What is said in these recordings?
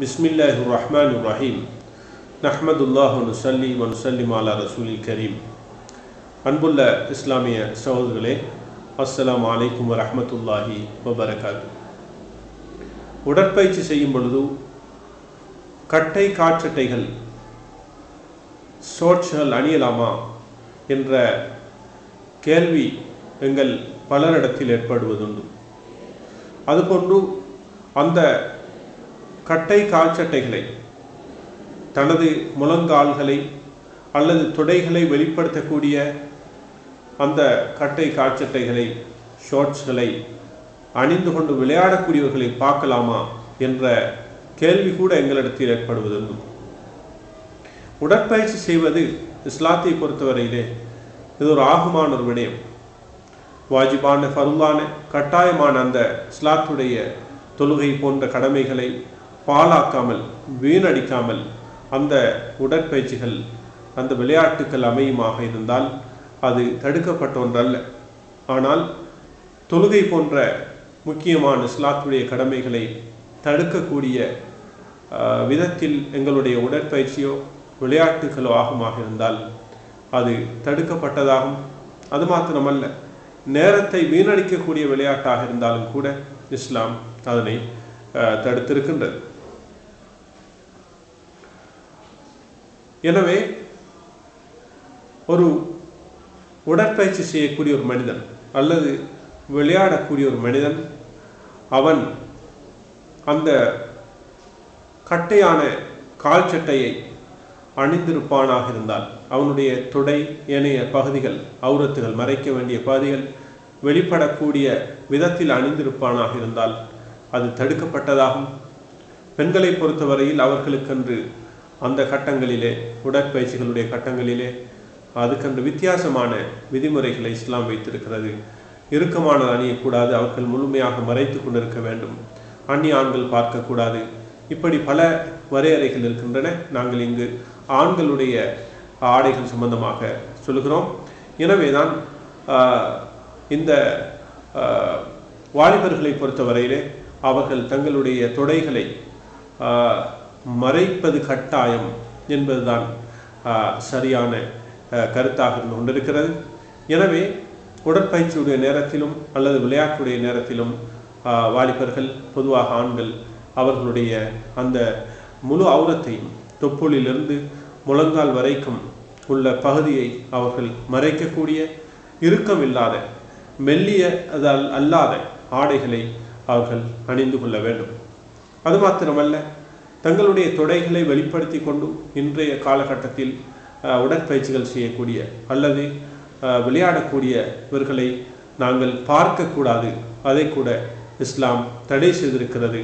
பிஸ்மில்லாஹிர் ரஹ்மானிர் ரஹீம். நஹ்மதுல்லாஹி வ நுஸல்லி வ நுஸல்லிமு அலா ரசூலில் கரீம். அன்புள்ள இஸ்லாமிய சகோதரர்களே, அஸ்ஸலாமு அலைக்கும் வ ரஹ்மத்துல்லாஹி வ பரகாத்துஹு. உடற்பயிற்சி செய்யும் பொழுது கட்டை காற்றட்டைகள் ஷோர்ட்ஸ்கள் அணியலாமா என்ற கேள்வி எங்கள் பலரிடத்தில் ஏற்படுவதுண்டு. அதுபோன்று அந்த கட்டை கால்சட்டைகளை தனது முழங்கால்களை அல்லது தொடைகளை வெளிப்படுத்தக்கூடிய அந்த கட்டை கால்சட்டைகளை ஷார்ட்ஸ்களை அணிந்து கொண்டு விளையாடக்கூடியவர்களை பார்க்கலாமா என்ற கேள்வி கூட எங்களிடத்தில் ஏற்படுவதுண்டு. உடற்பயிற்சி செய்வது இஸ்லாத்தை பொறுத்தவரையிலே இது ஒரு ஆகுமான ஒரு விடயம். வாஜிபான ஃபருளான கட்டாயமான அந்த இஸ்லாத்துடைய தொழுகை போன்ற கடமைகளை பாழாக்காமல் வீணடிக்காமல் அந்த உடற்பயிற்சிகள் அந்த விளையாட்டுக்கள் அமையுமாக இருந்தால் அது தடுக்கப்பட்ட ஒன்றல்ல. ஆனால் தொழுகை போன்ற முக்கியமான இஸ்லாத்துடைய கடமைகளை தடுக்கக்கூடிய விதத்தில் எங்களுடைய உடற்பயிற்சியோ விளையாட்டுகளோ ஆகுமாக இருந்தால் அது தடுக்கப்பட்டதாகும். அது மாத்திரமல்ல, நேரத்தை வீணடிக்கக்கூடிய விளையாட்டாக இருந்தாலும் கூட இஸ்லாம் அதனை தடுத்திருக்கின்றது. எனவே ஒரு உடற்பயிற்சி செய்யக்கூடிய ஒரு மனிதன் அல்லது விளையாடக்கூடிய ஒரு மனிதன் அவன் அந்த கட்டையான கால் சட்டையை அணிந்திருப்பானாக இருந்தால் அவனுடைய தொடை ஏனைய பகுதிகள் அவுரத்துகள் மறைக்க வேண்டிய பகுதிகள் வெளிப்படக்கூடிய விதத்தில் அணிந்திருப்பானாக இருந்தால் அது தடுக்கப்பட்டதாகும். பெண்களை பொறுத்தவரையில் அவர்களுக்கென்று அந்த கட்டங்களிலே உடற்பயிற்சிகளுடைய கட்டங்களிலே அதுக்கென்று வித்தியாசமான விதிமுறைகளை இஸ்லாம் வைத்திருக்கிறது. இறுக்கமானது அணியக்கூடாது, அவர்கள் முழுமையாக மறைத்து கொண்டிருக்க வேண்டும், அந்நிய ஆண்கள் பார்க்கக்கூடாது, இப்படி பல வரையறைகள் இருக்கின்றன. நாங்கள் இங்கு ஆண்களுடைய ஆடைகள் சம்பந்தமாக சொல்கிறோம். எனவேதான் இந்த வாலிபர்களை பொறுத்தவரையிலே அவர்கள் தங்களுடைய தொடைகளை மறைப்பது கட்டாயம் என்பதுதான் சரியான கருத்தாக இருந்து கொண்டிருக்கிறது. எனவே உடற்பயிற்சியுடைய நேரத்திலும் அல்லது விளையாட்டுடைய நேரத்திலும் வாலிபர்கள் பொதுவாக ஆண்கள் அவர்களுடைய அந்த முழு அவுரத்தையும் தொப்புளிலிருந்து முழங்கால் வரைக்கும் உள்ள பகுதியை அவர்கள் மறைக்கக்கூடிய இறுக்கம் இல்லாத மெல்லிய அல்லாத ஆடைகளை அவர்கள் அணிந்து கொள்ள வேண்டும். அது மாத்திரமல்ல, தங்களுடைய தொடைகளை வெளிப்படுத்தி கொண்டு இன்றைய காலகட்டத்தில் உடற்பயிற்சிகள் செய்யக்கூடிய அல்லது விளையாடக்கூடியவர்களை நாங்கள் பார்க்கக்கூடாது. அதை கூட இஸ்லாம் தடை செய்திருக்கிறது.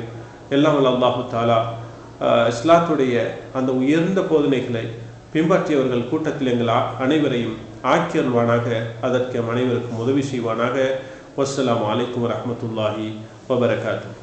எல்லாம் அல்லாஹு தாலா இஸ்லாத்துடைய அந்த உயர்ந்த போதனைகளை பின்பற்றியவர்கள் கூட்டத்தில் எங்கள் அனைவரையும் ஆக்கியருள்வானாக. அதற்கு அனைவருக்கும் உதவி செய்வானாக. வஸ்ஸலாமு அலைக்கும் வரஹ்மத்துல்லாஹி வபரகாத்துஹு.